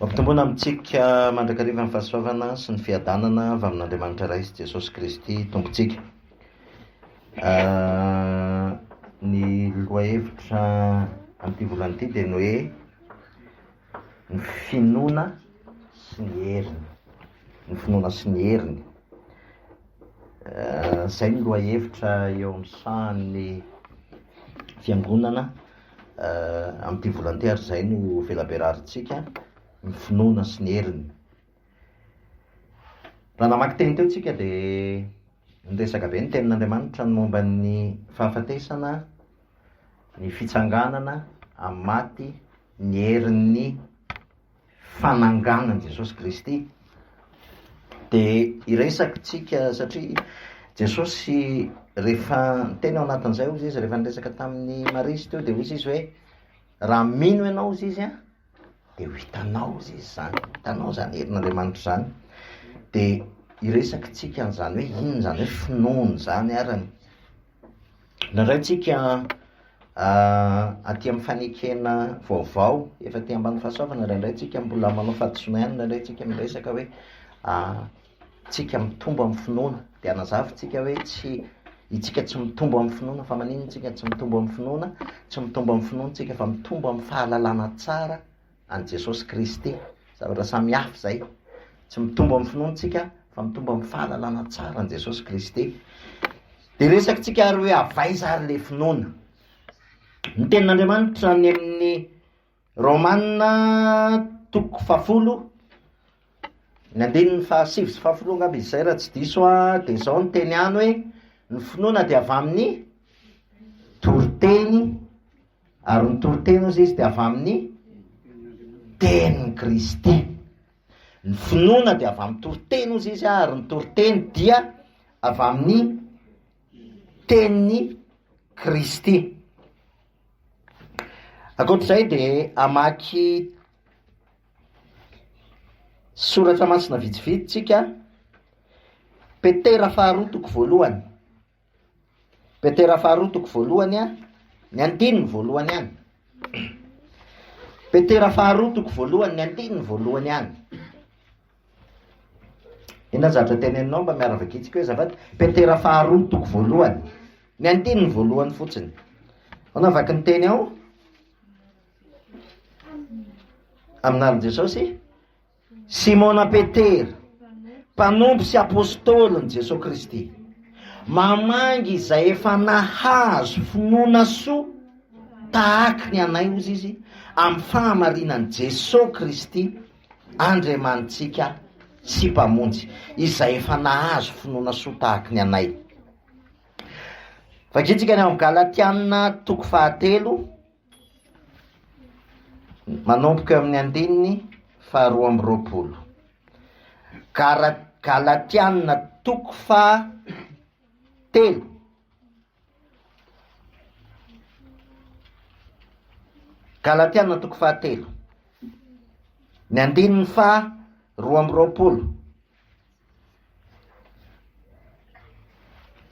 Mampitomboana amintsika mandrakariva amin'ny fahasoavana sy ny fiadanana avy amin'Andriamanitra iray sy Jesosy Kristy tompontsika. Ny lohahevitra amin'ity volana ity dia ny hoe ny finoana sy ny heriny. Ny finoana sy ny heriny. Izay ny lohahevitra eo amin'ny sahan'ny fiangonana amin'ity volana ity, ary izay no velaberarintsika, ny finoana sy ny heriny. Raha namaky teny teo tsika dia niresaka be ny tenin'Andriamanitra ny momba ny fahafatesana, ny fitsanganana amin'ny maty, ny herin'ny fananganan'i Jesosy Kristy. Dia iresaka tsika satria Jesosy rehefa teny ao anatin'izay hozy izy, rehefa niresaka tamin'ny Marisy teo dia hozy izy hoe raha mino ianao izy izy dia ho hitanao izy zany, hitanao zany herin'Andriamanitra zany. Dia iresaka tsika an'izany hoe inona zany hoe finoana zany arany. Nandray tsika aty amin'ny fanekena vaovao efa aty ambany fahasoavana, nandray tsika mbola manao fahadisoana ihany, nandray tsika miresaka hoe tsika mitombo amin'ny finoana. Dia anazavy tsika hoe itsika tsy mitombo amin'ny finoana fa maninona tsika tsy mitombo amin'ny finoana? Tsy mitombo amin'ny finoana tsika fa mitombo amin'ny fahalalana tsara an' Jesosy Kristy. Zavatra samy hafa zay. Tsy mitombo amin'ny finoana tsika fa mitombo amin'ny fahalalana tsara an' Jesosy Kristy. Dia resaka tsika ary hoe avaiza ary le finoana. Ny tenin'Andriamanitra ny amin'ny Romanina 10, ny andininy 7-7 angamba izy izay raha tsy diso dia izao ny teny any hoe ny finoana dia avy amin'ny toriteny, ary ny toriteny ozy izy dia avy amin'ny tenin'i Kristy. Ny finoana dia avy amin'ny toriteny ozy izy, ary ny toriteny dia avy amin'ny tenin'i Kristy. Ankoatr'izay dia amaky soratra masina vitsivitsy tsika. Petera 2:1. Petera 2:1 ny andininy voalohany ihany. Petera 2:1 ny andininy voalohany ihany. Inona zavatra teneninao mba miara vakitsika hoe zafady? Petera 2:1 ny andininy voalohany fotsiny. Anao vaky ny teny ao aminarin' Jesosy. Simona Petera, mpanompo sy apôstôlin' Jesosy Kristy, mamangy izay efa nahazo finoana soa tahaka ny anay ozy izy amin'ny fahamarinan'i Jesosy Kristy Andriamanitsika sy mpamonjy, izay efa nahazo finoana soa tahaka ny anay. Vakitsika ny amin'ny Galatiana 3, manomboka amin'ny andininy 2:20. Galatiana 3:3. Galatiana 3:3 ny andininy 2:20.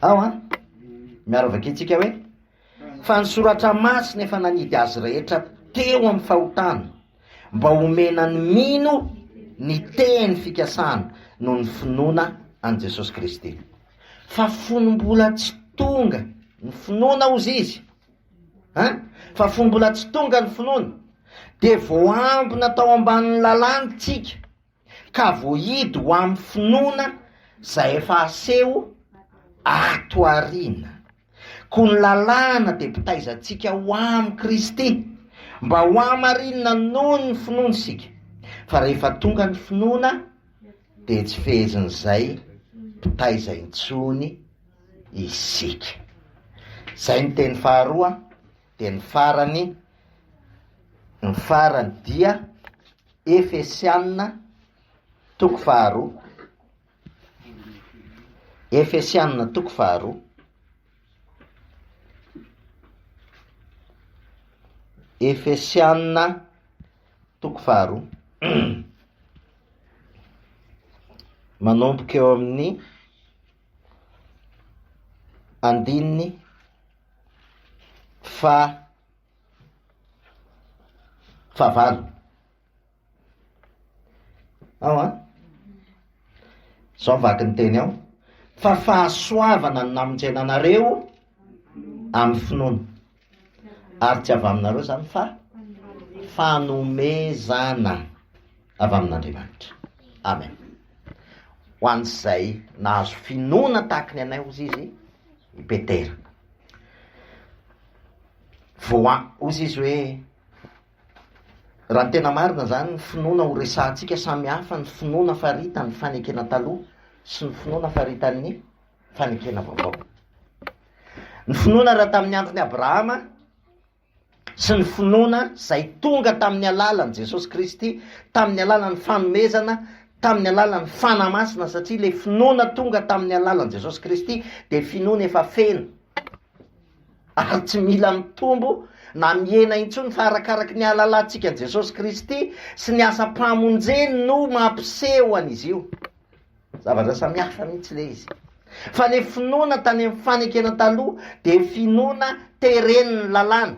Ao miaro vakitsika hoe fa ny soratra masina efa nanidy azy rehetra teo amin'ny fahotana mba homenany mino ny teny fikasana noho ny finoana an' Jesosy Kristy. Fa fonombola tsy tonga ny finoana ozy izy, fa fonombola tsy tonga ny finoana dia voambina tao ambanin'ny lalàna tsika ka voahidy ho amin'ny finoana izay efa aseho ato aoriana. Ko ny lalàna dia mpitaizantsika ho amin'ny Kristy mba ho hamarinina noho ny finoana sika. Fa rehefa tonga ny finoana dia tsy fehezin'izay mpitaiza intsony isika. Zay ny teny faharoa. Dia ny farany dia Efesianina 2:2. Efesianina 2:2. Efesianina 2:2. Manomboka eo amin'ny andininy 5. ao a zao vaky ny teny ao fa fahasoavana ny namonjena anareo amin'ny finoana ary tsy avy aminareo zany fa fanomezana avy amin'Andriamanitra. Amen. Ho an'izay nahazo finoana tahaka ny anay ozy izy i Petera. Ozy izy hoe raha ny tena marina zany ny finoana ho resahantsika samy hafa, ny finoana farita ny fanekena taloha sy ny finoana faritan'ny fanekena vaovao. Ny finoana raha tamin'ny andron'ny Abrahama sy ny finoana zay tonga tamin'ny alalan'i Jesosy Kristy, tamin'ny alalan'ny fanomezana, tamin'ny alalan'ny fanamasina, satria le finoana tonga tamin'ny alalan'i Jesosy Kristy de finoana efa feno ary tsy mila mitombo na miena intsony fa arakaraky ny alalantsika an Jesosy Kristy sy ny asa mpamonjeny no mampiseho an'izy io. Zavatra samihafa mihitsy le izy. Fa le finoana tany amin'ny fanekena taloha de finoana tereniny lalàna,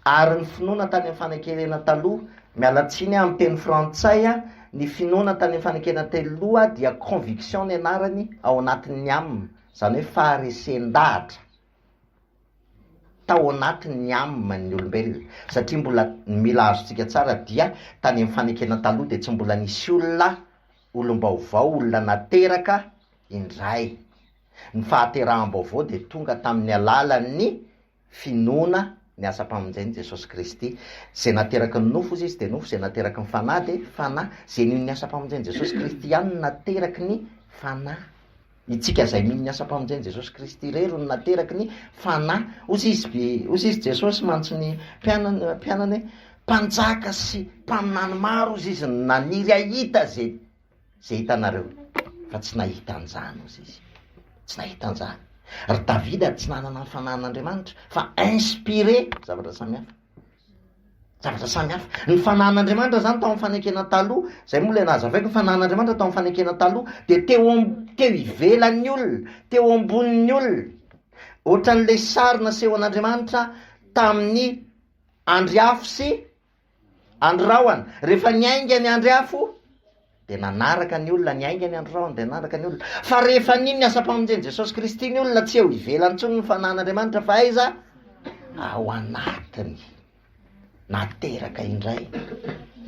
ary ny finoana tany amin'ny fanekena taloha, mialatsiny amin'ny teny frantsay ny finoana tany amin'ny fanekena taloha dia conviction ny anarany ao anatin'ny amina, zany hoe faharesen-dahatra tao anatin'ny amina ny olombelona, satria mbola mila azontsika tsara dia tany amin'ny fanekena taloha de tsy mbola nisy olona olom-baovao, olona nateraka indray. Ny fahateraham-baovao de tonga tamin'ny alalan'ny finoana ny asa-pamonjeny Jesosy Kristy. Zay nateraky ny nofo izy de nofo, zay nateraky ny fanahy de fanahy. Zay nino ny asa-pamonjeny Jesosy Kristy ihany nateraky ny fanahy. Itsika zay mino ny asa-pamonjeny Jesosy Kristy rero no nateraky ny fanahy. Ozy izy Jesosy mantso ny mpianany mpanjaka sy mpaminany maro ozy izy naniry ahita zay hitanareo, fa tsy nahita an'izany ozy izy, tsy nahita an'izany. Ry Davida tsy nanana ny fanahin'Andriamanitra fa inspiré zavatra samihafa. Ny fanahin'Andriamanitra zany tao amin'ny fanekena taloha, zay moa le nahazavaiko, ny fanahin'Andriamanitra tao amin'ny fanekena taloha de teo ivelan'ny olona, teo ambonin'ny olona, ohatran'le sary naseho an'Andriamanitra tamin'ny andriafo sy androraoana. Rehefa niainga ny andriafo de nanaraka ny olona, niainga ny androraoana de nanaraka ny olona. Fa rehefa nino ny asa-pamonjeny Jesosy Kristy ny olona, tsy eo ivelany intsony ny fanahin'Andriamanitra fa aiza ao anatiny, nateraka indray,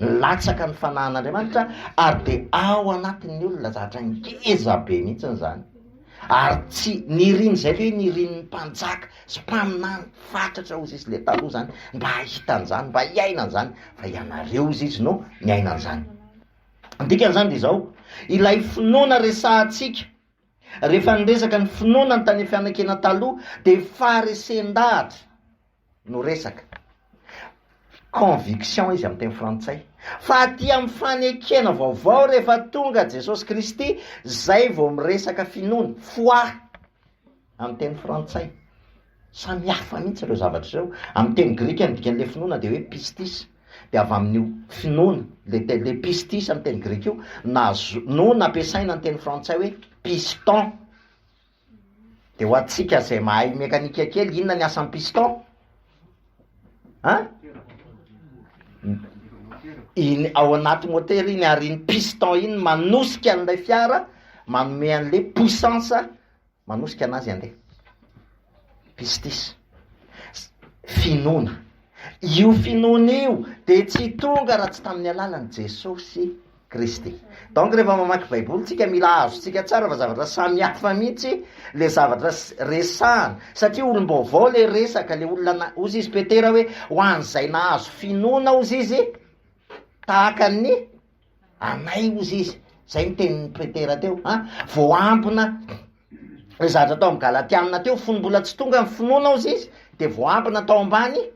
latsaka ny fanahin'Andriamanitra ary de ao anatin'ny olona, zatra ngeza be mihitsy zany. Ary tsy niriny zay hoe nirin'ny mpanjaka sy mpaminany fatratra ozy izy le taloha zany mba hahitan'izany, mba hiainan'izany, fa ianareo ozy izy no miainan'izany. Dikan'izany de zao, ilay finoana resahantsika rehefa niresaka ny finoana ny tany fanekena taloha de faharesen-dahatra no resaka. Conviction izy amin'ny teny frantsay. Fa aty amin'ny fanekena vaovao rehefa tonga Jesosy Kristy, zay vao miresaka finoana, foi amin'ny teny frantsay. Samy hafa mihitsy ireo zavatra ireo. Amin'ny teny grika ny dikan'le finoana de hoe pistis, de avy amin'io finoana le pistis amin'ny teny grika io no nampiasaina ny teny frantsay hoe piston. De ho atsika zay mahay mekanika kely, inona ny asan'ny piston? Iny ao anaty motera iny, ary iny piston iny manosika an'ilay fiara, manome an'le puissance, manosika anazy andeha. Pistis, finoana. Io finoana io de tsy tonga raha tsy tamin'ny alalan'i Jesosy Kristy. Donc rehefa mamaky baiboly tsika mila azontsika tsara fa zavatra samy hafa mihitsy le zavatra resahana, satria olom-baovao le resaka, le olona ozy izy Petera hoe ho an'izay nahazo finoana ozy izy tahaka ny anay ozy izy. Zay ny tenin'ny Petera teo, vao ampina le zavatra tao amin'ny Galatianina teo, fony mbola tsy tonga ny finoana ozy izy de vao ampina tao ambany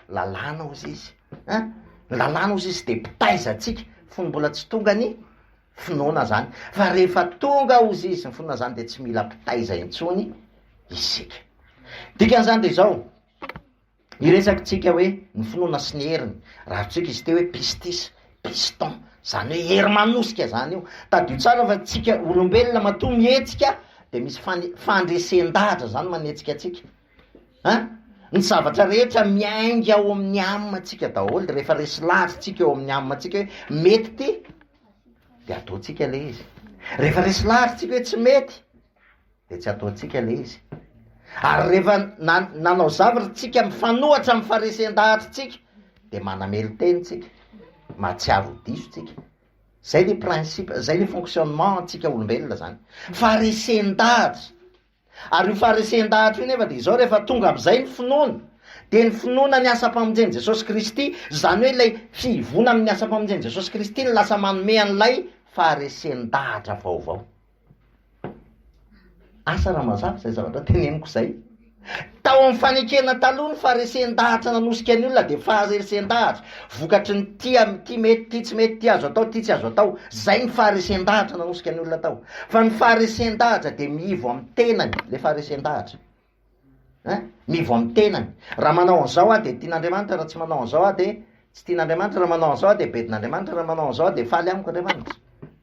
lalàna ozy izy. Lalàna ozy izy de pitaizantsika, fony mbola tsy tonga ny finoana zany. Fa rehefa tonga ozy izy ny finoana zany de tsy mila pitaiza intsony isika. Dikan'izany de zao, iresakitsika hoe ny finoana sy ny heriny, raha tsika izy teo hoe pistis, piston, zany hoe hery manosika zany io. Tadio tsara fa tsika olombelona matoa mihetsika de misy fandresen-dahatra zany manetsika atsika. Ny zavatra rehetra miainga ao amin'ny amina tsika daholo, rehefa resy lahatra tsika eo amin'ny amina tsika hoe mety ty de ataontsika le izy. Rehefa resy laritsika hoe tsy mety de tsy ataontsika le izy. Ary rehefa nanao zavatra tsika mifanohatra amin'ny faharesen-dahatra tsika de manamely tenitsika, mahatsiaro diso tsika. Zay le principe, zay le fonctionnement antsika olombelona zany, faharesen-dahatra. Ary io faharesen-dahatra io nefa de izao, rehefa tonga am'izay ny finoana, de ny finoana ny asa-pamonjeny Jesosy Kristy, zany hoe ilay fivona amin'ny asa-pamonjeny Jesosy Kristy ny lasa manome an'ilay faharesen-dahatra vaovao. Asa raha mazava zay zavatra teneniko zay. Tao amin'ny fanekena taloha ny faharesen-dahatra nanosika ny olona de faharesen-dahatra. Vokatry ny ty mety, ty tsy mety, ty azo atao, ty tsy azo atao. Zay ny faharesen-dahatra nanosika ny olona tao. Fa ny faharesen-dahatra de miivo amin'ny tenany, le faharesen-dahatra. Miivo amin'ny tenany. Raha manao an'izao a de tian'Andriamanitra, raha tsy manao an'izao a de tsy tian'Andriamanitra, raha manao an'izao a de bedin'Andriamanitra, raha manao an'izao a de faly amiko Andriamanitra.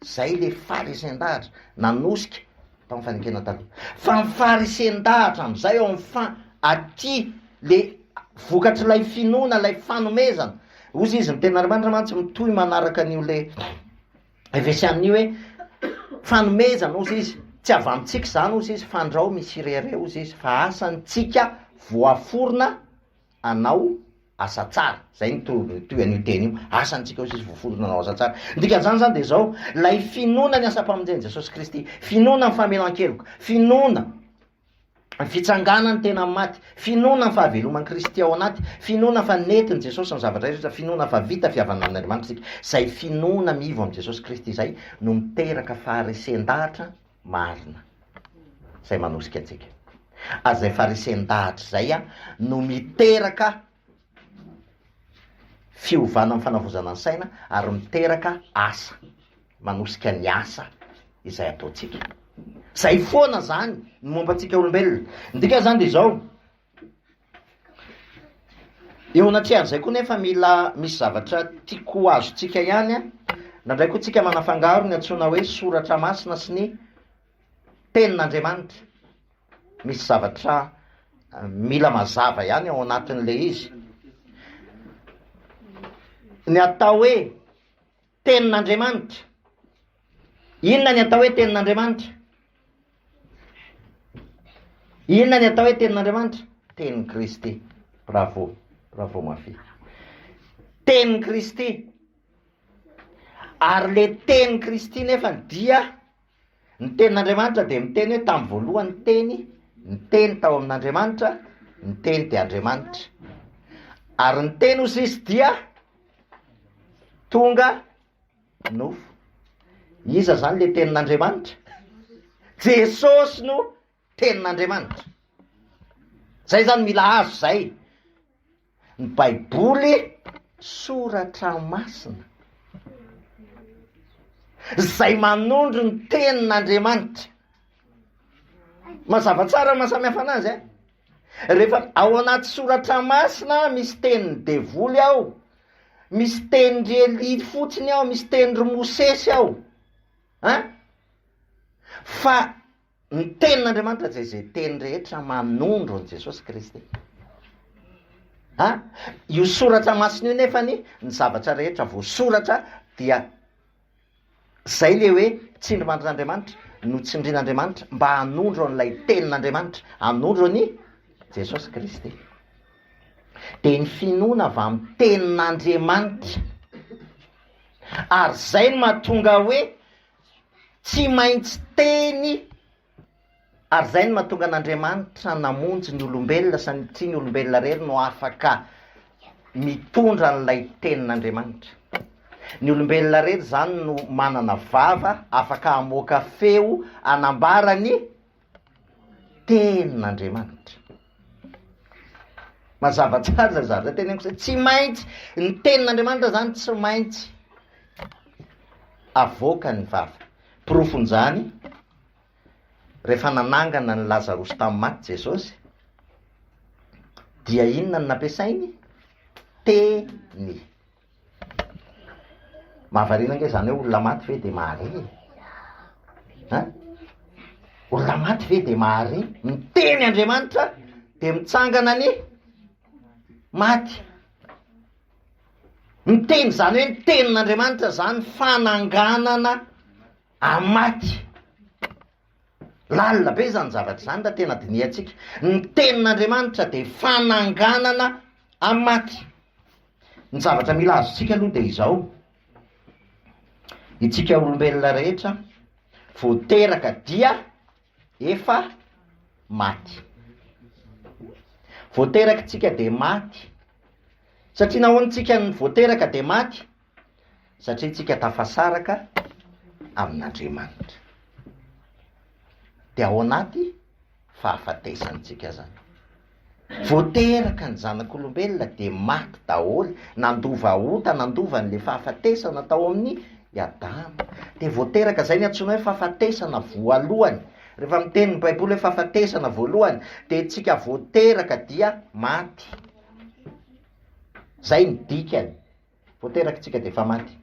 Zay le faharesen-dahatra nanosika tao amin'ny fanekena taloha. Fa ny faharesen-dahatra am'izay ao amin'ny aty le vokatry lay finoana, lay fanomezana. Ozy izy miten'Andriamanitra mantsy mitohy manaraka an'io le Efesianina io hoe fanomezana ozy izy. Tsy avy amintsika zany ozy izy, fandrao misy irere ozy izy, fa asantsika voaforona anao asa tsara. Zay ny toy an'io teny io, asantsika ozy izy voaforona anao asa tsara. Dikan'izany zany de zao, lay finoana ny asa-pamonjeny Jesosy Kristy, finoana ny famelan-keloka, finoana ny fitsanganany tena maty, finoana ny fahaveloman'i Kristy ao anaty, finoana fa netiny Jesosy ny zavatra rehetra, finoana fa vita fiavana amin'Andriamanitra tsika. Zay finoana miivo amin'i Jesosy Kristy zay no miteraka faharesen-dahatra marina. Zay manosika antsika. Zay faharesen-dahatra zay a no miteraka fiovana amin'ny fanavozana ny saina ary miteraka asa, manosika ny asa izay ataontsika. Zay foana zany ny mombantsika olombelona. Ndika zany de zao, eo anatrehan'izay koa nefa mila misy zavatra tiako azontsika ihany a, nandray koa tsika manafangaro ny antsoina hoe soratra masina sy ny tenin'Andriamanitra. Misy zavatra mila mazava ihany ao anatin'le izy. Ny atao hoe tenin'Andriamanitra, inona ny atao hoe tenin'Andriamanitra? Inona ny atao hoe tenin'Andriamanitra? Tenin'i Kristy. Bravo, bravo mafy. Tenin'i Kristy. Ary le tenin'i Kristy nefa dia ny tenin'Andriamanitra de miteny hoe tamin'ny voalohany teny, ny teny tao amin'Andriamanitra, ny teny de Andriamanitra. Ary ny teny ozy izy dia tonga nofo. Iza zany le tenin'Andriamanitra? Jesosy no tenin'Andriamanitra. Zay zany mila azo zay. Ny Baiboly soratra masina, zay manondro ny tenin'Andriamanitra. Mazava tsara mahasamihafa anazy e. Rehefa ao anaty soratra masina misy tenin'ny devoly ao, misy tenin'ny Eli fotsiny ao, misy tenin'ny Mosesy ao. Fa ny tenin'Andriamanitra zay teny rehetra manondro ny Jesosy Kristy. Io soratra masina io nefany ny zavatra rehetra voasoratra dia zay le hoe tsindrimandrin'Andriamanitra no tsindrin'Andriamanitra mba hanondro an'ilay tenin'Andriamanitra, hanondro ny Jesosy Kristy. De ny finoana avy amin'ny tenin'Andriamanitra. Ary zay no mahatonga hoe tsy maintsy teny. Ary zay no mahatonga an'Andriamanitra namonjy ny olombelona satria ny olombelona rery no afaka mitondra an'ilay tenin'Andriamanitra. Ny olombelona rery zany no manana vava, afaka hamoaka feo anambara ny tenin'Andriamanitra. Mazava tsara zay zavatra teneniko zay. Tsy maintsy ny tenin'Andriamanitra zany tsy maintsy avoaka ny vava. Porofon'izany rehefa nanangana ny Lazarosy tamin'ny maty Jesosy, dia inona no nampiasainy? Teny. Mahavariana ange zany hoe olona maty ve de mahare? Olona maty ve de mahare? Miteny Andriamanitra de mitsangana ny maty. Miteny zany hoe ny tenin'Andriamanitra zany fananganana amaty. Lalina be zany zavatra zany raha tena diniantsika. Ny tenin'Andriamanitra de fananganana amaty. Ny zavatra mila azontsika aloha de izao: itsika olombelona rehetra voateraka dia efa maty. Voateraka tsika de maty. Satria nahoana tsika ny voateraka de maty? Satria tsika tafasaraka amin'Andriamanitra. De ao anaty fahafatesantsika zany. Voateraka ny zanak'olombelona de maty daholo, nandova ota, nandova n'le fahafatesana tao amin'ny Adama. De voateraka zay ny antsoina hoe fahafatesana voalohany. Rehefa miteny ny Baiboly hoe fahafatesana voalohany, de tsika voateraka dia maty. Zay ny dikany. Voateraka tsika de efa maty.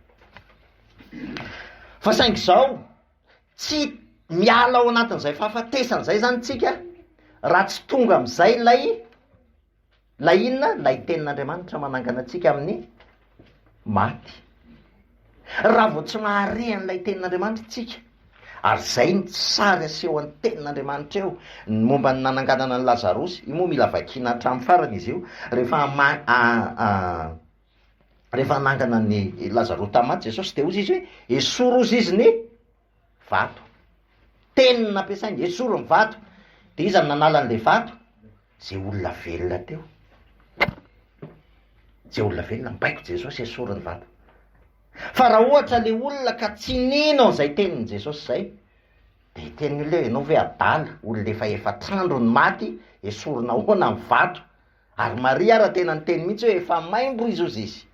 Fa saingy zao, tsy miala ao anatin'izay fahafatesana zay zany tsika raha tsy tonga am'izay lay inona? Lay tenin'Andriamanitra manangana atsika amin'ny maty. Raha vao tsy mahare an'ilay tenin'Andriamanitra tsika, ary zay ny sary aseho an'ny tenin'Andriamanitra eo ny momba ny nananganana ny Lazarosy. Io moa mila vakiana hatramin'ny farany izy io. Rehefa anangana ny Lazarosy tamin'ny maty Jesosy, de ozy izy hoe esoro ozy izy ny vato. Teny nampiasainy, esoro ny vato. De iza ny nanala an'le vato? Zay olona velona teo. Zay olona velona, mibaiko Jesosy esoro ny vato. Fa raha ohatra le olona ka tsy nino an'izay tenin' Jesosy zay, de teny le ianao ve adala, olona efa efatr'andro ny maty, esorona ahoana ny vato? Ary Maria raha tena ny teny mihitsy hoe efa maimbo izy ozy izy.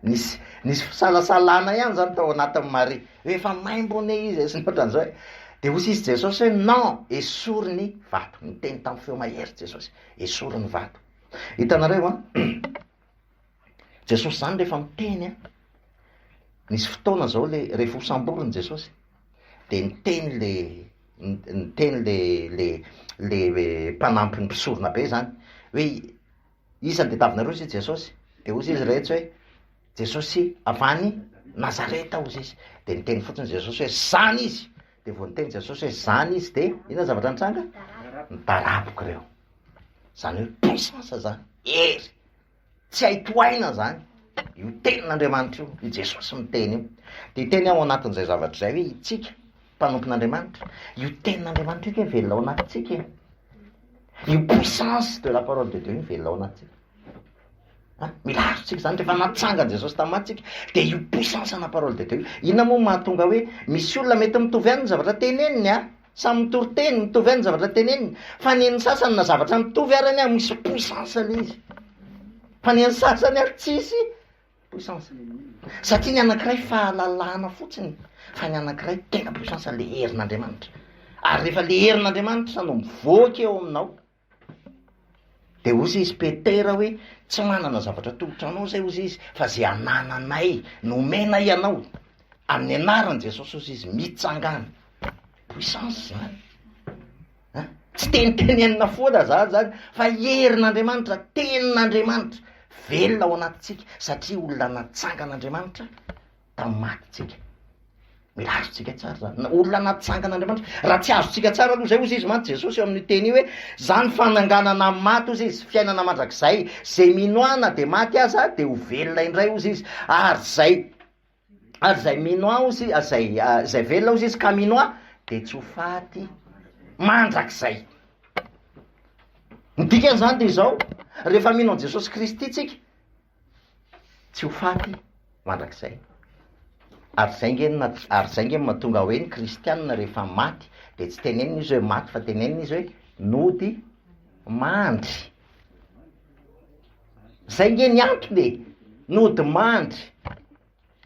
Nisy fisalasalana ihany zany tao anatin'ny Maria, hoe efa maimbo ane izy sy nohatran'izao. De hozy izy Jesosy hoe non, esoro ny vato. Niteny tamin'ny feo mahery Jesosy, esoro ny vato. Hitanareo a, Jesosy zany rehefa miteny a, nisy fotoana zao le rehefa hosamboriny Jesosy, de niteny le mpanampy ny mpisorona be zany hoe isany de tavinareo sy Jesosy. De ozy izy rehetra hoe Jesosy avany Nazareta ozy izy. De niteny fotsiny Jesosy hoe zany izy. De vao niteny Jesosy hoe zany izy, de inona zavatra nitranga? Nitaraboko reo. Zany hoe puissance zany, hery, tsy haitoaina zany. Io tenin'Andriamanitra io, i Jesosy miteny io. De teny ao anatin'izay zavatra zay hoe itsika mpanompon'Andriamanitra, io tenin'Andriamanitra io ke velona ao anatintsika. Io puissance de la parole de Dieu io velona ao anatintsika. Mila azotsika zany rehefa natsangany Jesosy tamin'ny maty tsika, de io puissance na parole de Dieu. Inona moa mahatonga hoe misy olona mety mitovy ihany ny zavatra teneniny a, samy mitovy teny mitovy ihany ny zavatra teneniny, fa ny sasany na zavatra mitovy arany a misy puissance le izy, fa ny sasany a tsisy puissance. Satria ny anankiray fahalalana fotsiny, fa ny anankiray tena puissance le herin'Andriamanitra. Ary rehefa le herin'Andriamanitra no mivoaka eo aminao, de ozy izy Petera hoe tsy manana zavatra tolotra anao zay ozy izy, fa zay anananay nomena ianao. Amin'ny anaran'i Jesosy ozy izy mitsangana. Puissance zany. Tsy tenitenenina foana zany, fa herin'Andriamanitra, tenin'Andriamanitra velona ao anatintsika, satria olona natsangan'Andriamanitra tamin'ny matytsika. Mila azotsika tsara zany. Olona natsangan'Andriamanitra. Raha tsy azotsika tsara aloha zay ozy izy maty Jesosy eo amin'ny teny hoe zany fananganana maty ozy izy, fiainana mandrakizay, zay minoana de maty aza de ho velona indray ozy izy. Ary zay minoa ozy, zay velona ozy izy ka minoa de tsy ho faty mandrakizay. Ny dikany zany de izao, rehefa mino an Jesosy Kristy tsika, tsy ho faty mandrakizay. Ary zay nge mahatonga hoe ny kristianina rehefa maty de tsy tenenina izy hoe maty, fa tenenina izy hoe nody mandry. Zay nge ny antony, nody mandry,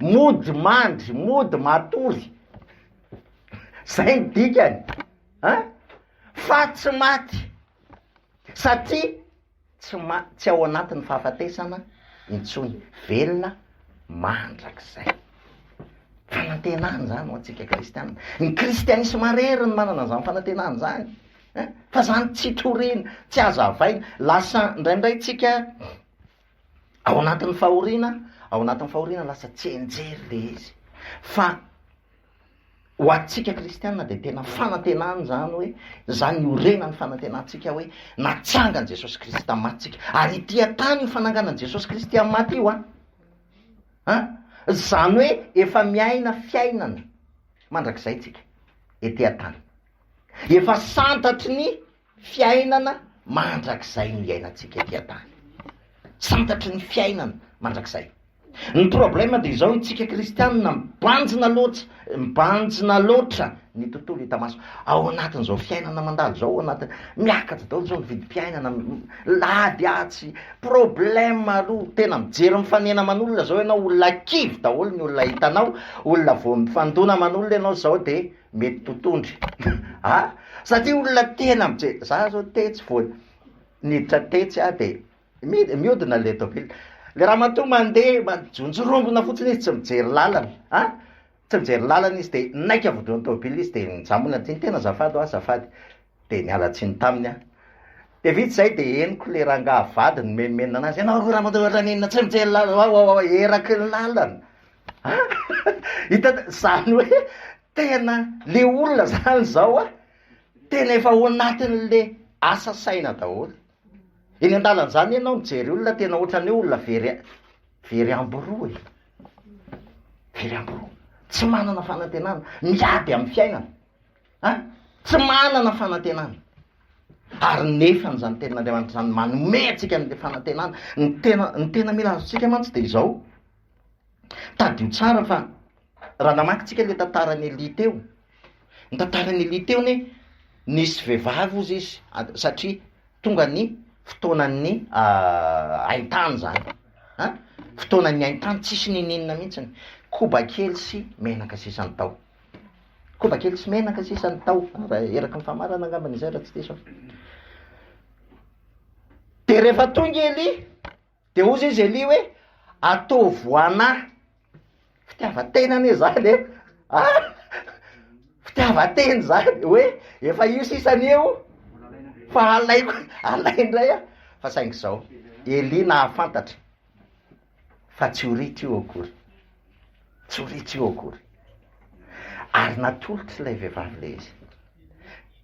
mody mandry, mody matory. Zay ny dikany. Fa tsy maty, satria tsy ao anatin'ny fahafatesana intsony, velona mandrakizay. Fanantenana zany ho antsika kristianina. Ny kristianisme rery ny manana an'izany fanantenana zany. Fa zany tsy toriana, tsy azo avaina. Lasa indraindray tsika ao anatin'ny fahoriana lasa tsy enjery le izy. Fa ho atsika kristianina de tena fanantenany zany hoe zany orena ny fanantenantsika hoe natsangany Jesosy Kristy tamy matytsika, ary tia tany io fananganany Jesosy Kristy amy maty io zany hoe efa miaina fiainana mandrakizay tsika etỳ tany, efa santatry ny fiainana mandrakizay ny iainantsika etỳ tany, santatry ny fiainana mandrakizay. Ny problema de zao itsika kristianina mibanjina loatra ny tontolo hita maso ao anatin'izao fiainana mandalo zao, ao anatin miakatra daholo zao mividim-piainana lady atsy problema aloha, tena mijery mifanena aman'olona zao ianao, olona kivy daholo ny olona hitanao, olona vo mifandona aman'olona ianao zao de mety totondry satria olona tena mijery. Za zao tetsy vo niditra tetsy de miodina le tobily, le raha matoa mandeha majonjorombona fotsiny izy tsy mijery lalana tsy mijery lalana izy de naika vodrony tobily izy de nijambona ty tena azafady azafady de nialatsiny taminy de vitsy zay de eniko le rangaha vadiny menimenina anazy, ianao raha matoranina tsy mijery lalana eraky ny lalana hita zany hoe tena le olona zany zao tena efa ao anatin'le asa saina daholo. Eny an-dalana zany ianao mijery olona tena ohatrany hoe olona very amboroa very amboroa, tsy manana fanantenana, miady amin'ny fiainana tsy manana fanantenana, ary nefany zany tenin'Andriamanitra zany manome atsika n'le fanantenana. Ny tena mila azontsika mantsy de izao, tadio tsara fa raha namakytsika le tantarany Eli teo, ny tantarany Eli teo ne nisy vehivavy ozy izy satria tonga ny fotoanan'ny haintany zany fotoanan'ny haintany tsisy nininina mihitsiny, koba kely sy menaka sisany tao, koba kely sy menaka sisany tao, eraky ny famarana angambany izay raha tsy diso. De rehefa tonga Eli de ozy izy Eli hoe atao voanahy, fitiavatena zany fitiavateny zany hoe efa io sisany eo fa alaiko alaindray fa saingy zao Eli nahafantatra fa tsy hority io akory, tsy hority io akory, ary natolotry ilay vehivavy le izy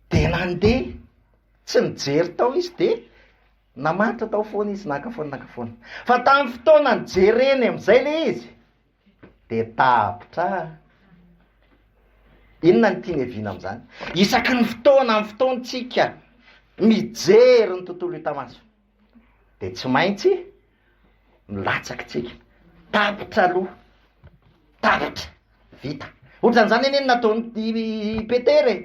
de nandeha tsy mijery tao izy de namatra tao foana izy, nakafoana fa tamin'ny fotoana nijereny am'izay le izy de tapitra. Inona ny tiany eviana am'zany? Isaky ny fotoana amin'ny fotoantsika mijery ny tontolo hita maso de tsy maintsy milatsaky tsika, tapitra aloha, tapitra vita. Ohatran'izany eny nataony Petery,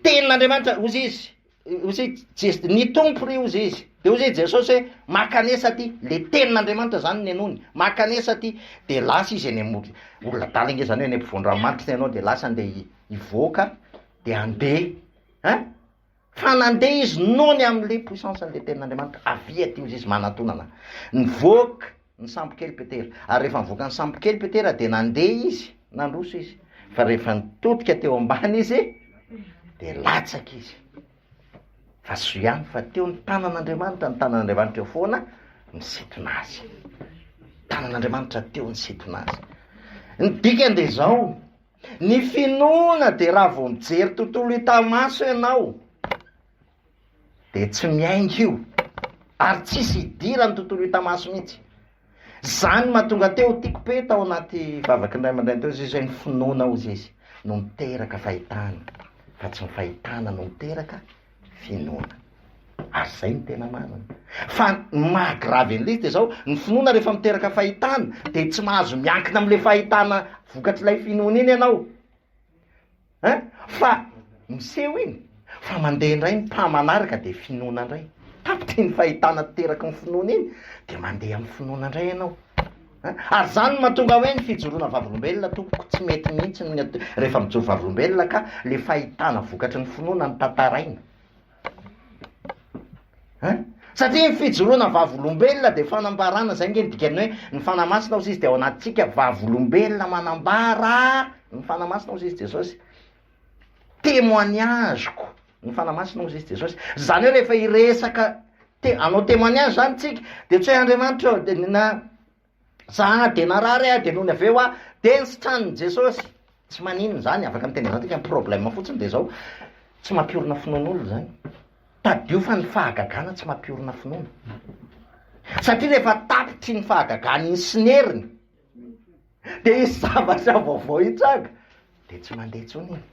tenin'Andriamanitra ozy izy ny tompo ry ozy izy, de ozy izy Jesosy hoe makanesa ty, le tenin'Andriamanitra zany ny anony, makanesa ty, de lasa izy eny amin'ny olona dalina zany hoe eny ampovoan-dranomanitra ianao, de lasa andeha hivoaka de andeha fa nandeha izy nony am'le puissance an'le tenin'Andriamanitra, avia ty ozy izy manatonana, nivoaka ny sambo kely Petery, ary rehefa nivoaka ny sambo kely Petery de nandeha izy, nandroso izy, fa rehefa nitodika teo ambany izy de latsaky izy. Fa so ihany fa teo ny tanan'Andriamanitra, ny tanan'Andriamanitra eo foana misintona azy, tanan'Andriamanitra teo nisintona azy. Ny dikany de zao, ny finoana de raha vo mijery tontolo hita maso ianao de tsy miainga io, ary tsisy hidira ny tontolo hita maso mihitsy. Zany mahatonga teo tiako pe tao anaty vavaky ndray aman-drany teo izy ny finoana ozy izy no miteraka fahitana, fa tsy ny fahitana no miteraka finoana, ary zay ny tena marina. Fa mahagravy an'le izy de zao, ny finoana rehefa miteraka fahitana de tsy mahazo miankina am'le fahitana vokatr'ilay finoana iny ianao fa miseho iny, fa mandeha indray ny mpamanaraka de finoana indray, tapitry ny fahitana teraky ny finoana iny de mandeha amin'ny finoana indray ianao. Ary zany mahatonga hoe ny fijoroana vavolombelona tompoko tsy mety mihitsy rehefa mijoro vavolombelona ka le fahitana vokatry ny finoana ny tantaraina, satria ny fijoroana vavolombelona de fanambarana, zay nge dikany hoe ny fanamasina ozy izy de ao anatsika vavolombelona manambara ny fanamasina ozy izy Jesosy, témoignageko ny fanamasina ozy izy Jesosy. Zany hoe rehefa iresaka anao témoignage zany tsika de tsy hoe Andriamanitra de na za de narary de nohony aveo de nisitraniny Jesosy, tsy maninona zany afaka mitenena tika problème fotsiny de zao tsy mampiorona finoana olo zany tadio fa ny fahagagana tsy mampiorona finoana satria rehefa tapitry ny fahagagany ny sineriny de isy zavatra vaovao hitranga de tsy mandeha tsony iny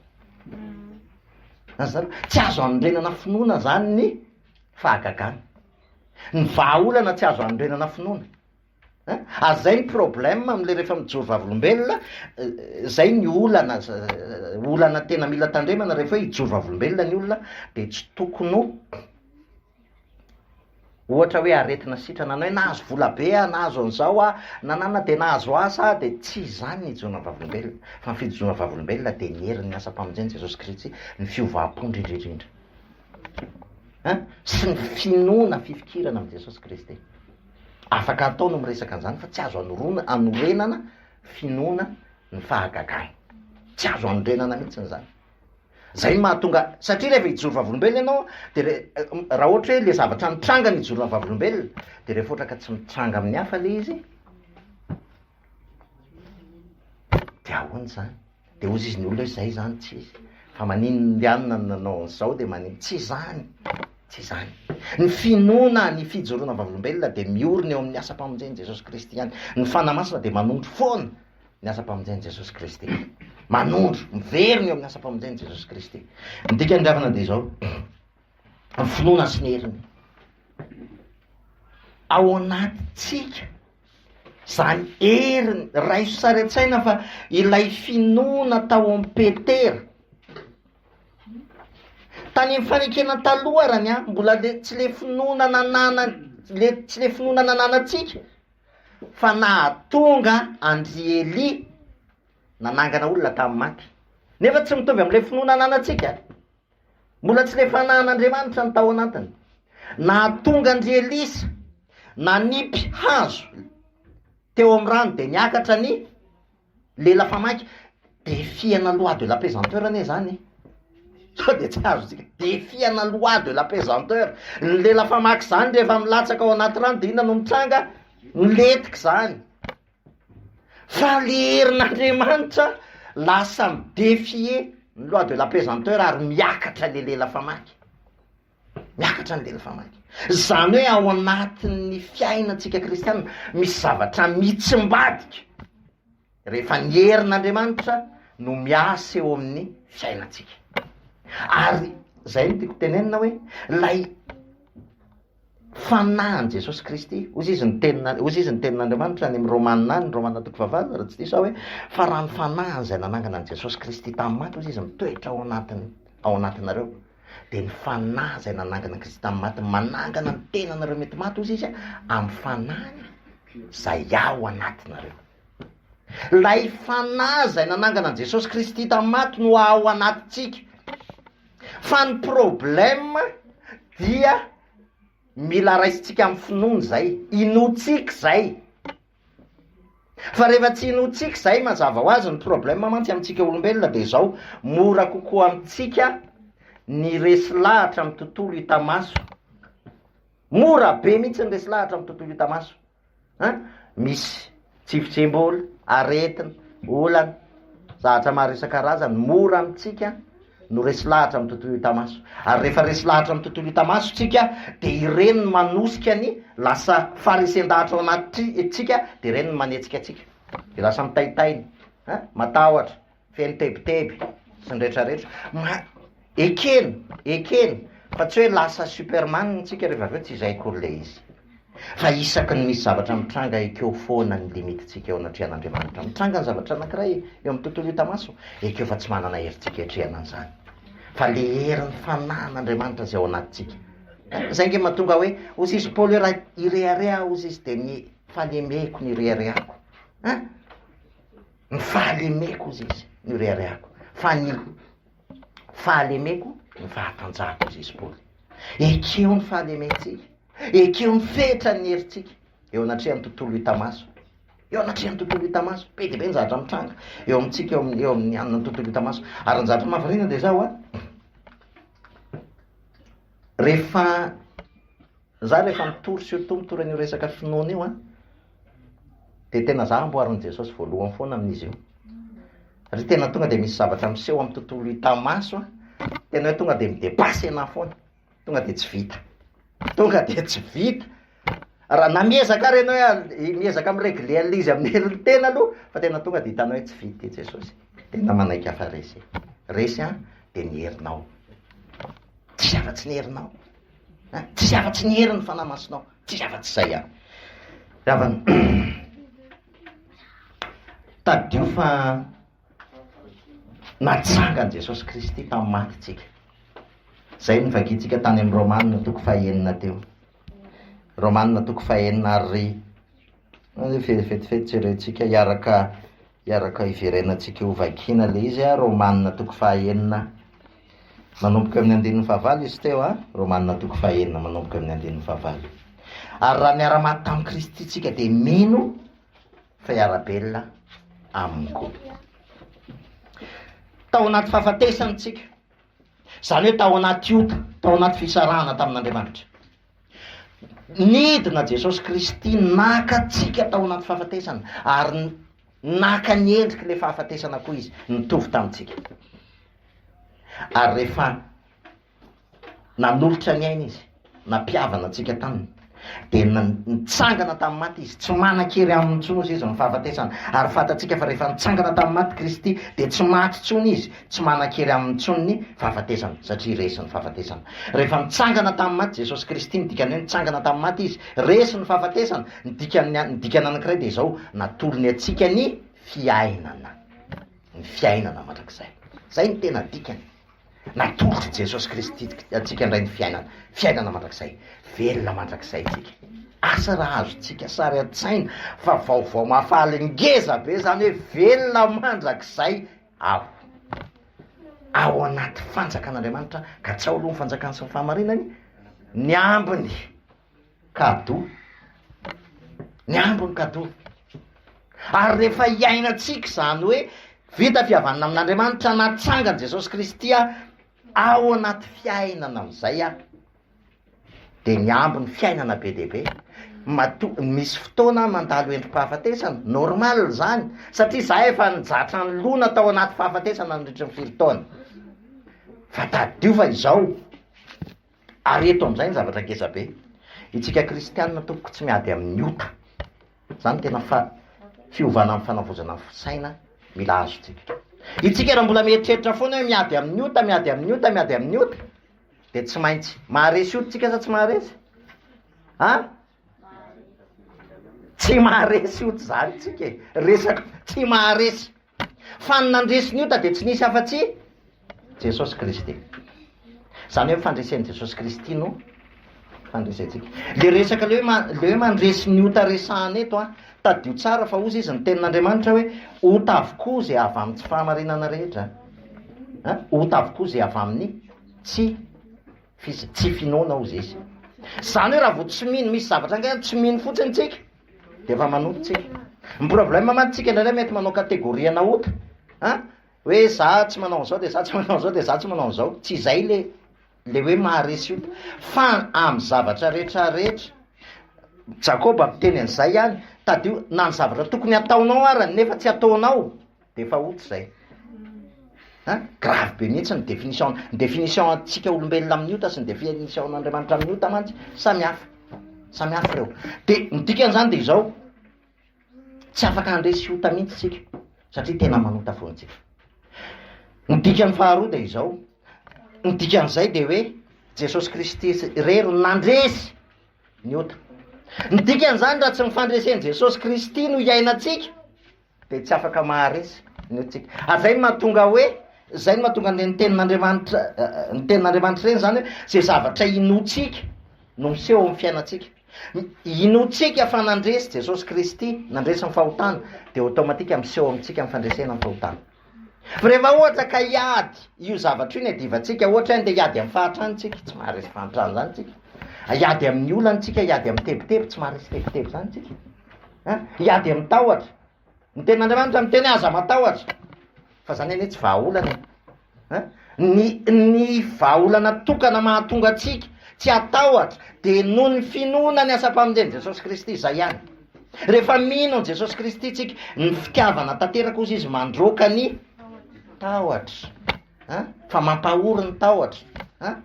azaro tsy azo andrenana finoana zany ny fahagagana ny vahaolana tsy azo andrenana finoana azay ny problème am'le rehefa mijoro vavolombelona zay ny olana tena mila tandremana rehefa hoe hijoro vavolombelona ny olona de tsy tokony ohatra hoe aretina sitrana anao hoe nahazo volabe a nahazo an'izao a nanana de nahazo asa de tsy zany ny hijorona vavolombelona fa ny fijorona vavolombelona de ny herin'ny miasa-pamonjeny Jesosy Kristy ny fiovaam-po indrindrindrindra sy ny finoana fifikirana am' Jesosy Kristy afaka atao no miresaka an'izany fa tsy azo anorenana finoana ny fahagagana tsy azo anorenana mihitsiny zany zay mahatonga satria rehefa hijoro vavolombelona ianao de raha ohatra hoe le zavatra mitranga ny hijorona vavolombelona de rehefa ohatra ka tsy mitranga amin'ny hafa le izy de ahoany zany de ozy izy ny olona hoe zay zany tsy izy fa manino lianina nanao an'izao de manino tsy zany tsy zany ny finoana ny fijoroana vavolombelona de miorina eo amin'ny asa-pamonjeny Jesosy Kristy ihany ny fanamasina de manondro foana ny asa-pamonjeny Jesosy Kristy manondro miverina eo amin'ny asa-pamonjeny Jesosy Kristy ny dikan-dravana de zao ny finoana sy ny heriny ao anatytsika zany heriny raiso saretsaina fa ilay finoana tao am' Petera tany amin'ny fanekena taloha rany a mbola le tsy le finoana nanana tsy le finoana nananatsika fa nahatonga Andry Eli nanangana olona tamin'ny maty nefa tsy mitovy am'le finoana nanantsika mbola tsy le fanahan'Andriamanitra ny tao anatiny nahatonga Andry Elisa nanipy hazo teo am' rano de niakatra ny lela famaky de fiana loi de la pesanteur ane zany sao de tsy azo tsika de fiana loi de la pesanteur ny lela famaky zany rehefa milatsaka ao anaty rano de inona no mitranga miletiky zany fa le herin'Andriamanitra lasa midefie ny loi de la pesanteur ary miakatra le lela famaky miakatra ny lela famaky zany hoe ao anatin'ny fiainantsika kristianina misy zavatra mitsimbadika rehefa ny herin'Andriamanitra no miasa eo amin'ny fiainantsika ary zay no tiako tenenina hoe lay fanahin' Jesosy Kristy ozy izy ny tenin'Andriamanitra any amin'ny Romanina any Romanina toko fahavalo raha tsy diso aho hoe fa raha ny fanahin' zay nanangana an' Jesosy Kristy tamin'ny maty ozy izy mitoetra ao anatinareo de ny fanahy zay nanangana Kristy tamin'ny maty manangana ny tenanareo mety maty ozy izy amin'ny fanahiny zay ao anatinareo lay fanahy zay nanangana an' Jesosy Kristy tamin'ny maty no ao anatitsika fa ny problème dia mila raisitsika amin'ny finoana zay inotsika zay fa rehefa tsy inotsika zay mazava ho azy ny problème mantsy amintsika olombelona de zao mora kokoa amintsika ny resy lahatra amin'ny tontolo hitamaso mora be mihitsy ny resy lahatra amin'ny tontolo hitamaso misy tsifitsemboly aretina olana zavatra maro isan-karazany mora amintsika no resy lahatra amin'ny tontolo hitamaso ary rehefa resy lahatra amin'ny tontolo hitamaso tsika de ireny ny manosika ny lasa farisen-dahatra ao anatytsika de ireny ny manetsika atsika de lasa mitaitainy matahotra feno tebiteby sy nyrehetrarehetra ekeny fa tsy hoe lasa superman tsika rehefa aveo tsy zay kory le izy fa isaky ny misy zavatra mitranga ekeo foana ny limititsika eo anatrehan'Andriamanitra mitranga ny zavatra anankiray eo amin'ny tontolo hitamaso ekeo fa tsy manana heritsika etrehana an'izany fa le herin'ny fanahin'Andriamanitra zay ao anatytsika zay nge mahatonga hoe ozy izy Paoly raha irearea ozy izy de ny fahalemeko ny ireareako ny fahalemeko ozy izy ny ireareako fa ny fahalemeko ny fahatanjahako ozy izy Paoly ekeo ny fahalemetsika ekeo ny fetra ny heritsika eo anatrehan'ny tontolo hitamaso eo anatrehan'ny tontolo hitamaso be de be ny zavatra mitranga eo amintsika eo amin'ny anina ny tontolo hitamaso ary ny zavatra mahavarina de zao rehefa mitory surtout mitory an'io resaka finoana io de tena za amboarin'i Jesosy voalohany foana amin'izy io ry tena tonga de misy zavatra miseho amin'ny tontolo hitamaso a tena hoe tonga de midepasy ana foana tonga de tsy vita raha na miezaka ary ianao hoe miezaka ami'regle alizy amin'ny herin'ny tena aloha fa tena tonga de hitanao hoe tsy vita ty Jesosy tena manaiky hafa resy a de ny herinao tsy zavatsy ny herinao tsy zavatsy ny heriny fanamasinao tsy zavatsy zay a ravany tadio fa natsangany Jesosy Kristy tamin'ny matytsika zay ny vakitsika tany amin'ny Romanina toko fahaenina teo Romanina toko fahaenina ary fetifety tserentsika iaraka iverenatsika ho vakina le izy a Romanina toko fahaenina manomboka amin'ny andinin'ny fahavalo izy teo a Romanina toko fahaenina manomboka amin'ny andinin'ny fahavalo ary raha miara-maty tamin'ny Kristy tsika de mino fa hiara-belona amiko tao anaty fahafatesany tsika zany hoe tao anaty ota tao anaty fisarahana tamin'Andriamanitra nidina Jesosy Kristy naka tsika tao anaty fahafatesana ary naka ny endriky le fahafatesana koa izy nitovy tamintsika ary rehefa nanolotra ny aina izy nampiavana tsika taminy de nitsangana tamin'ny maty izy tsy manan-kery amin'ny ntsony izy ny fahafatesana ary fatatsika fa rehefa nitsangana tamin'ny maty Kristy de tsy maty tsony izy tsy manan-kery amin'ny ntsony fahafatesana satria resy ny fahafatesana rehefa nitsangana tamin'ny maty Jesosy Kristy midikany hoe nitsangana tamin'ny maty izy resy ny fahafatesana nidikany anankiray de zao natolony atsika ny fiainana mandrakizay zay ny tena dikany natolotry Jesosy Kristy atsika ndray ny fiainana mandrakizay velona mandrakizay tsika asa raha azo tsika sary an-tsaina fa vaovao mahafaly ngeza be zany hoe velona mandrakizay ao anaty fanjakan'Andriamanitra ka tsy ao aloha ny fanjakany sy ny fahamarinany ny ambiny kado ary rehefa hiainatsika zany hoe vita fihavanana amin'Andriamanitra natsangany Jesosy Kristy ao anaty fiainana am'izay de ny ambiny fiainana be dehibe misy fotoana mandalo endrim-pahafatesana normal zany satria za efa nijatra ny lona tao anaty fahafatesana nandritry ny firy-taona fa tadio fa izao ary eto am'izay ny zavatra ngeza be itsika kristianina tompoko tsy miady amin'ny ota zany tena fiovana amin'ny fanavozana fisaina mila azo tsika itsika raha mbola mieritreritra foana hoe miady amin'ny ota de tsy maintsy maharesy ota tsika sa tsy maharesy tsy maharesy ota zany tsika resaka tsy maharesy fa nandresy ny ota de tsy nisy afa-tsy Jesosy Kristy zany hoe fandresen'i Jesosy Kristy no fandresentsika le resaka le hoe mandresy ny ota resahana eto tadio tsara fa ozy izy ny tenin'Andriamanitra hoe ota avokoa zay avy amin'ny tsy fahamarinana rehetra ota avokoa zay avy amin'ny tsy finoana ozy izy zany hoe raha vo tsy mino misy zavatra angany tsy mino fotsiny tsika de efa manoto tsika ny problème mantsika indraindray mety manao kategoriana ota hoe za tsy manao an'izao de za tsy manao an'izao de za tsy manao an'izao tsy zay le hoe maharesy ota fa amin'ny zavatra rehetrarehetra Jakoba miteny an'izay ihany tadio na ny zavatra tokony ataonao arany nefa tsy ataonao de efa ota zay grave be mihitsy ny définition antsika olombelona amin'ny ota sy ny définition n'Andriamanitra amin'ny ota mantsy samihafa reo de nidikan'izany de izao tsy afaka handresy ota mihitsy tsika satria tena manota foantsika nidikan'ny faharoa de izao nidikan'izay de hoe Jesosy Kristy rery nandresy ny ota nidikan'izany raha tsy mifandresen'i Jesosy Kristy no iainatsika de tsy afaka maharesy ny otsika zay ny mahatonga ny tenin'Andriamanitra reny zany hoe zay zavatra inotsika no miseho amin'ny fiainatsika inotsika fa nandresy Jesosy Kristy nandresy ny fahotana de automatika miseho amintsika mifandresena ny fahotana fa rehefa ohatra ka hiady io zavatra io ny adivatsika ohatra de hiady amin'ny fahatrany tsika tsy maharesy fahatrany zany tsika hiady amin'ny olany tsika hiady amin'ny tebiteby tsy maharesy tebiteby zany tsika hiady amin'ny tahotra ny tenin'Andriamanitra miteny aza matahotra fa zany anie tsy vahaolana ny vahaolana tokana mahatonga atsika tsy atahotra de noho ny finoana ny asa-pamonjeny Jesosy Kristy zay ihany rehefa mino Jesosy Kristy tsika ny fitiavana tanteraka ozy izy mandroaka ny tahotra fa mampahory ny tahotra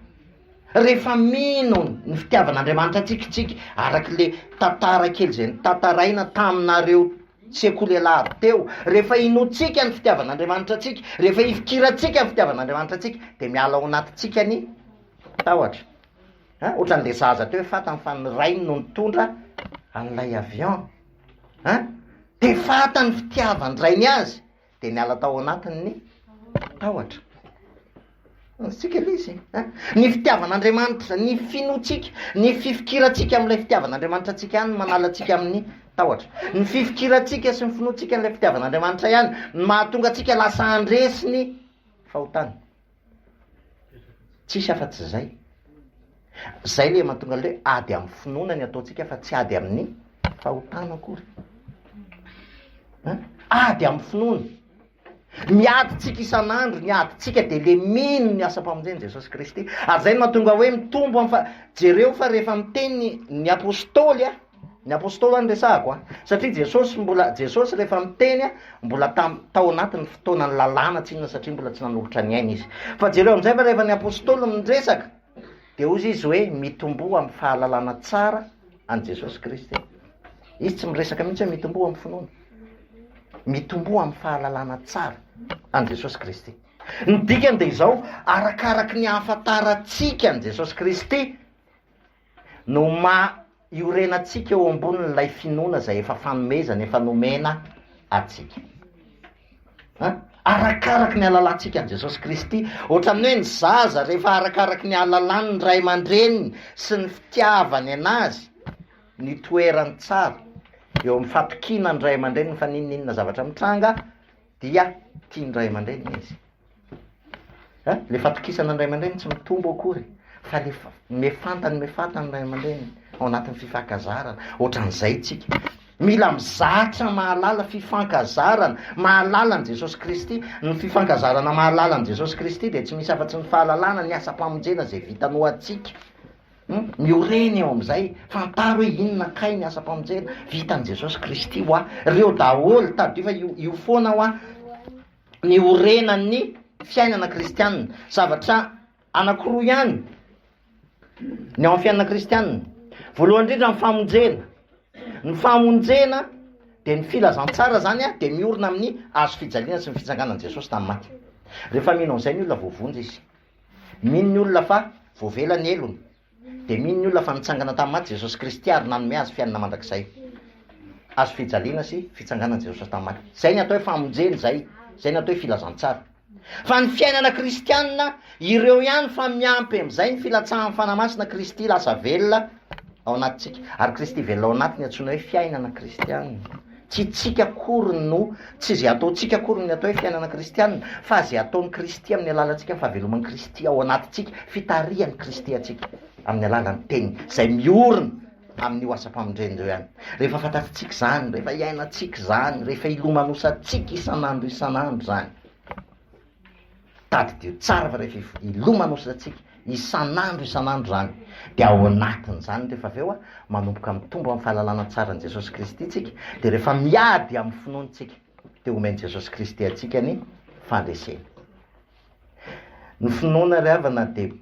rehefa mino ny fitiavan'Andriamanitra atsikitsika araky le tantara kely zay ny tantaraina taminareo sekoly teo, rehefa inotsika ny fitiavan'Andriamanitra atsika, rehefa ifikiratsika ny fitiavan'Andriamanitra atsika, de miala ao anatitsika ny tahotra. Ohatran'le zaza teo hoe fatany fa ny rainy no nitondra an'ilay avion. De fatany fitiavany rainy azy, de niala tao anatiny ny tahotra. Sika le izy. Ny fitiavan'Andriamanitra, ny finotsika, ny fifikiratsika amin'ilay fitiavan'Andriamanitra atsika ihany manala atsika amin'ny tahotra. Ny fifikiratsika sy ny finotsika amin'ilay fitiavan'Andriamanitra ihany mahatonga atsika lasa andresy ny fahotana. Tsisy afa-tsy zay. Zay le mahatonga le ady amin'ny finoana ny ataontsika fa tsy ady amin'ny fahotana akory. Ady amin'ny finoana. Miaditsika isan'andro, miaditsika de le mino ny asa-pamonjeny Jesosy Kristy. Ary zay no mahatonga hoe mitombo jereo fa rehefa miteny ny apôstôly ny apôstôly any resahako satria Jesosy rehefa miteny mbola tao anatin'ny fotoanany lalàna tsy inona satria mbola tsy nanolotra ny aina izy. Fa jereo am'izay fa rehefa ny apôstôly miresaka de ozy izy hoe mitomboa amin'ny fahalalana tsara an Jesosy Kristy. Izy tsy miresaka mihitsy hoe mitomboa amin'ny finoana, mitomboa amin'ny fahalalana tsara an Jesosy Kristy. Ny dikany de izao, arakaraky ny ahafantarantsika an Jesosy Kristy no iorenatsika eo ambonin'ilay finoana zay efa fanomezana, efa nomena atsika. Arakaraky ny alalantsika an Jesosy Kristy, ohatran'ny hoe ny zaza rehefa arakaraky ny alalany ny ray aman-dreniny sy ny fitiavany anazy, ny toerany tsara eo amin'ny fatokina ny ray aman-dreniny fa ninninona zavatra mitranga dia tiany ray aman-dreniny izy. Le fatokisana ny ray aman-dreniny tsy mitombo akory, fa le mefantany ny ray aman-dreniny ao anatin'ny fifankazarana. Ohatran'izay tsika mila mizatra mahalala fifankazarana, mahalala ny Jesosy Kristy. Ny fifankazarana mahalala ny Jesosy Kristy de tsy misy afa-tsy ny fahalalana ny asa-pamonjena zay vitanao atsika. Mioreny eo am'izay, fantaro hoe inona kay ny asa-pamonjena vitan' Jesosy Kristy ho reo daholo tady fa io foana ho ny orenan'ny fiainana kristianina. Zavatra anakiroa ihany ny ao amin'ny fiainana kristianina. Voalohany indrindra ny famonjena. Ny famonjena de ny filazantsara zany de miorina amin'ny azo fijaliana sy ny fitsanganan'i Jesosy tamin'ny maty. Rehefa mino an'izay ny olona voavonjy izy, mino ny olona fa voavela ny elony, de mino ny olona fa nitsangana tamin'ny maty Jesosy Kristy ary nanome azy fiainana mandrakizay, azo fijaliana sy fitsanganan'i Jesosy tamin'ny maty. Zay ny atao hoe famonjeny, zay ny atao hoe filazantsara. Fa ny fiainana kristianina, ireo ihany fa miampy am'izay ny filatsahan'ny fanamasina Kristy lasa velona ao anatitsika. Ary Kristy velona ao anatiny antsoina hoe fiainana kristianina. Tsy tsika akory no, tsy zay ataontsika akory ny atao hoe fiainana kristianina, fa zay ataon'ny Kristy amin'ny alalantsika ny fahaveloman'ny Kristy ao anatitsika, fitarihan'ny Kristy atsika amin'ny alalan'ny teny zay miorina amin'io asa-pamondren'ireo ihany. Rehefa fantatsika zany, rehefa iainatsika zany, rehefa ilomanosatsika isan'andro zany, tady dio tsara fa rehefa ilomanosatsika isan'andro zany, de ao anatiny zany rehefa aveo manomboka mitombo amin'ny fahalalana tsara an Jesosy Kristy tsika, de rehefa miady amin'ny finoantsika de omeny Jesosy Kristy atsika ny fandresena. Ny finoana ry havana de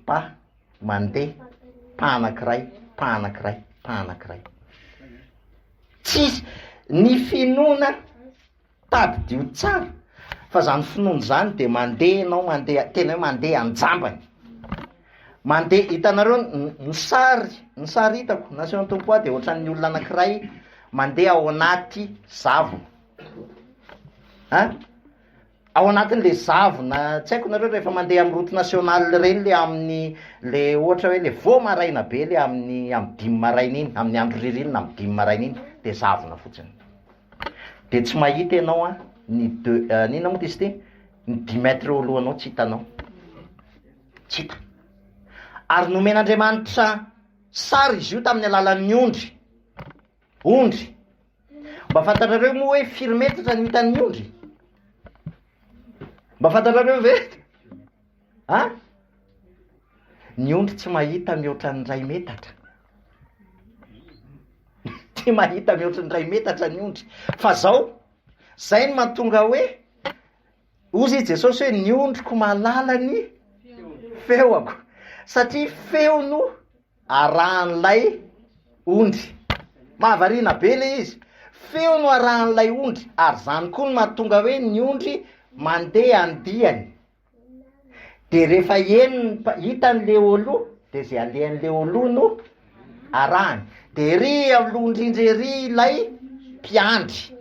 mandeha pa anankiray. Tsisy ny finoana tady dio tsara, fa zany finoana zany de mandeha tena hoe mandeha anjambany. Mandeha, hitanareo ny sary hitako naseho tompo ahy de ohatran'ny olona anankiray mandeha ao anaty zavo. Ao anatin'le zavo na tsy haiko nareo rehefa mandeha amin'ny route nationale reny le amin'ny le ohatra hoe le vao maraina be le amin'ny 5 maraina iny, amin'ny andro ririnina amin'ny 5 maraina iny de zavona fotsiny. De tsy mahita ianao n'inona moa izy ty? Ny 10 mètres eo alohanao tsy hitanao. Tsy hita. Ary nomen'Andriamanitra sary izy io tamin'ny alalan'ny ondry. Mba fantatrareo moa hoe firy metatra ny hitan'ny ondry? Mba fantatrareo ve? Ny ondry tsy mahita mihoatra ny 2 metatra. Tsy mahita mihoatra ny 2 metatra ny ondry. Fa zay no mahatonga hoe ozy Jesosy hoe ny ondriko mahalala ny feoako, satria feo no arahan'ilay ondry. Mahavariana be le izy, feo no arahan'ilay ondry, ary zany koa no mahatonga hoe ny ondry mandeha andiany. De rehefa hitan'le oloha, de zay alehan'le oloha no arahany. De ry alondry indrery ilay mpiandry,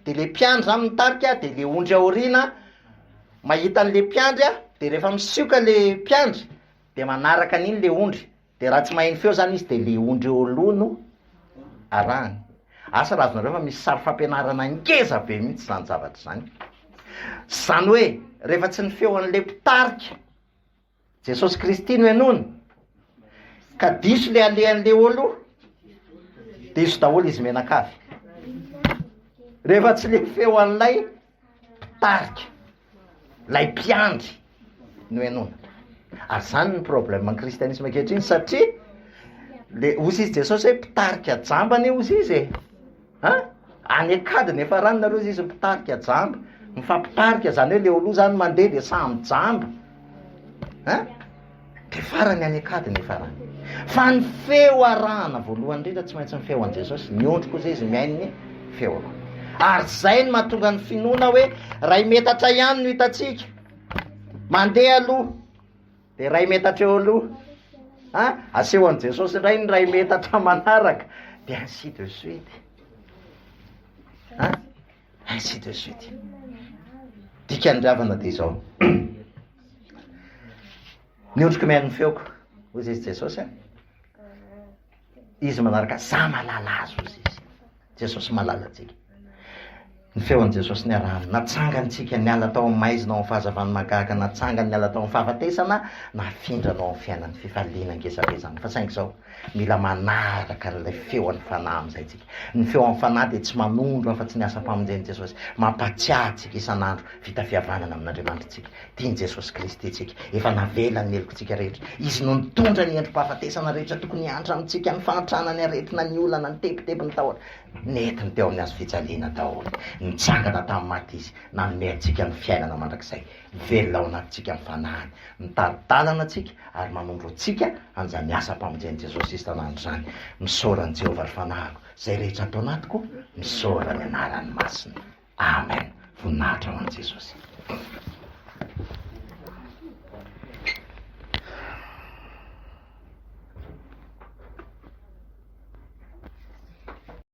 de le mpiandry zany mitarika, de le ondry aoriana mahita an'le mpiandry a, de rehefa misioka le mpiandry de manaraka an'iny le ondry, de raha tsy maheno feo zany izy de le ondry aloha no arahany. Asa razonareo fa misy sary fampianarana ngeza be mihitsy zany zavatra zany. Zany hoe rehefa tsy ny feo an'le mpitarika Jesosy Kristy no henoina, ka diso le alehan'le olo, diso daholo izy menakavy. Rehefa tsy le feo an'ilay mpitarika, lay mpiandry no henoina. Ary zany ny problème ny kristianisme ankehitriny, satria le ozy izy Jesosy hoe mpitarika jambany ozy izy e. Any akadiny efa rany nareo izy mpitarika jamba, mifampitarika, zany hoe le oloha zany mandeha de samy jamba. De farany any akadiny efa rany. Fa ny feo arahana voalohany indrindra tsy maintsy ny feo an' Jesosy. Ny ondriko zay izy miainy ny feoko. Ary zay no mahatonga ny finoana hoe ray metatra ihany no hitatsika mandeha aloha, de ray metatra eo aloha aseho an' Jesosy ray ny ray metatra manaraka, de ainsi de suite. Ainsi de suite. Dikan-dravana de zao. Ny ondriko miainy ny feoko, ozy izy Jesosy izy manaraka, za malala azy ozy izy. Jesosy malala antsika. Ny feo an' Jesosy ny arahany, natsangantsika niala tao amin'ny maizina ao amin'ny fahazavany mahagaga, natsangany niala tao amin'ny fahafatesana, nafindranao amin'ny fiainan'ny fifaliana ngezavezana. Fa saingy zao mila manaraka n'ilay feo an'ny fanahy am'izay tsika. Ny feo amin'ny fanahy de tsy manondro afa-tsy ny asa-pamonjen'i Jesosy, mampatsiahy tsika isan'andro fitafiavanana amin'Andriamanitra tsika. Tiany Jesosy Kristy tsika, efa navela ny helokontsika rehetra. Izy no nitondra ny endrim-pahafatesana rehetra tokony hiantra amintsika, ny fahantrana ny aretina, ny olana, ny tepitepiny tahotra, netiny teo amin'ny azo fijaliana daholo. Nitsangana tamin'ny maty izy, nanome antsika ny fiainana mandrakizay, velona ao anatintsika ny fanahiny, mitadidalana atsika ary manondro atsika an'izany asa-pamonjen'i Jesosy isan'andro zany. Misaoran'i Jehovah ry fanahiko, zay rehetra atao anatiko, misaora ny anarany masina. Amen. Voninahitra ho an'i Jesosy.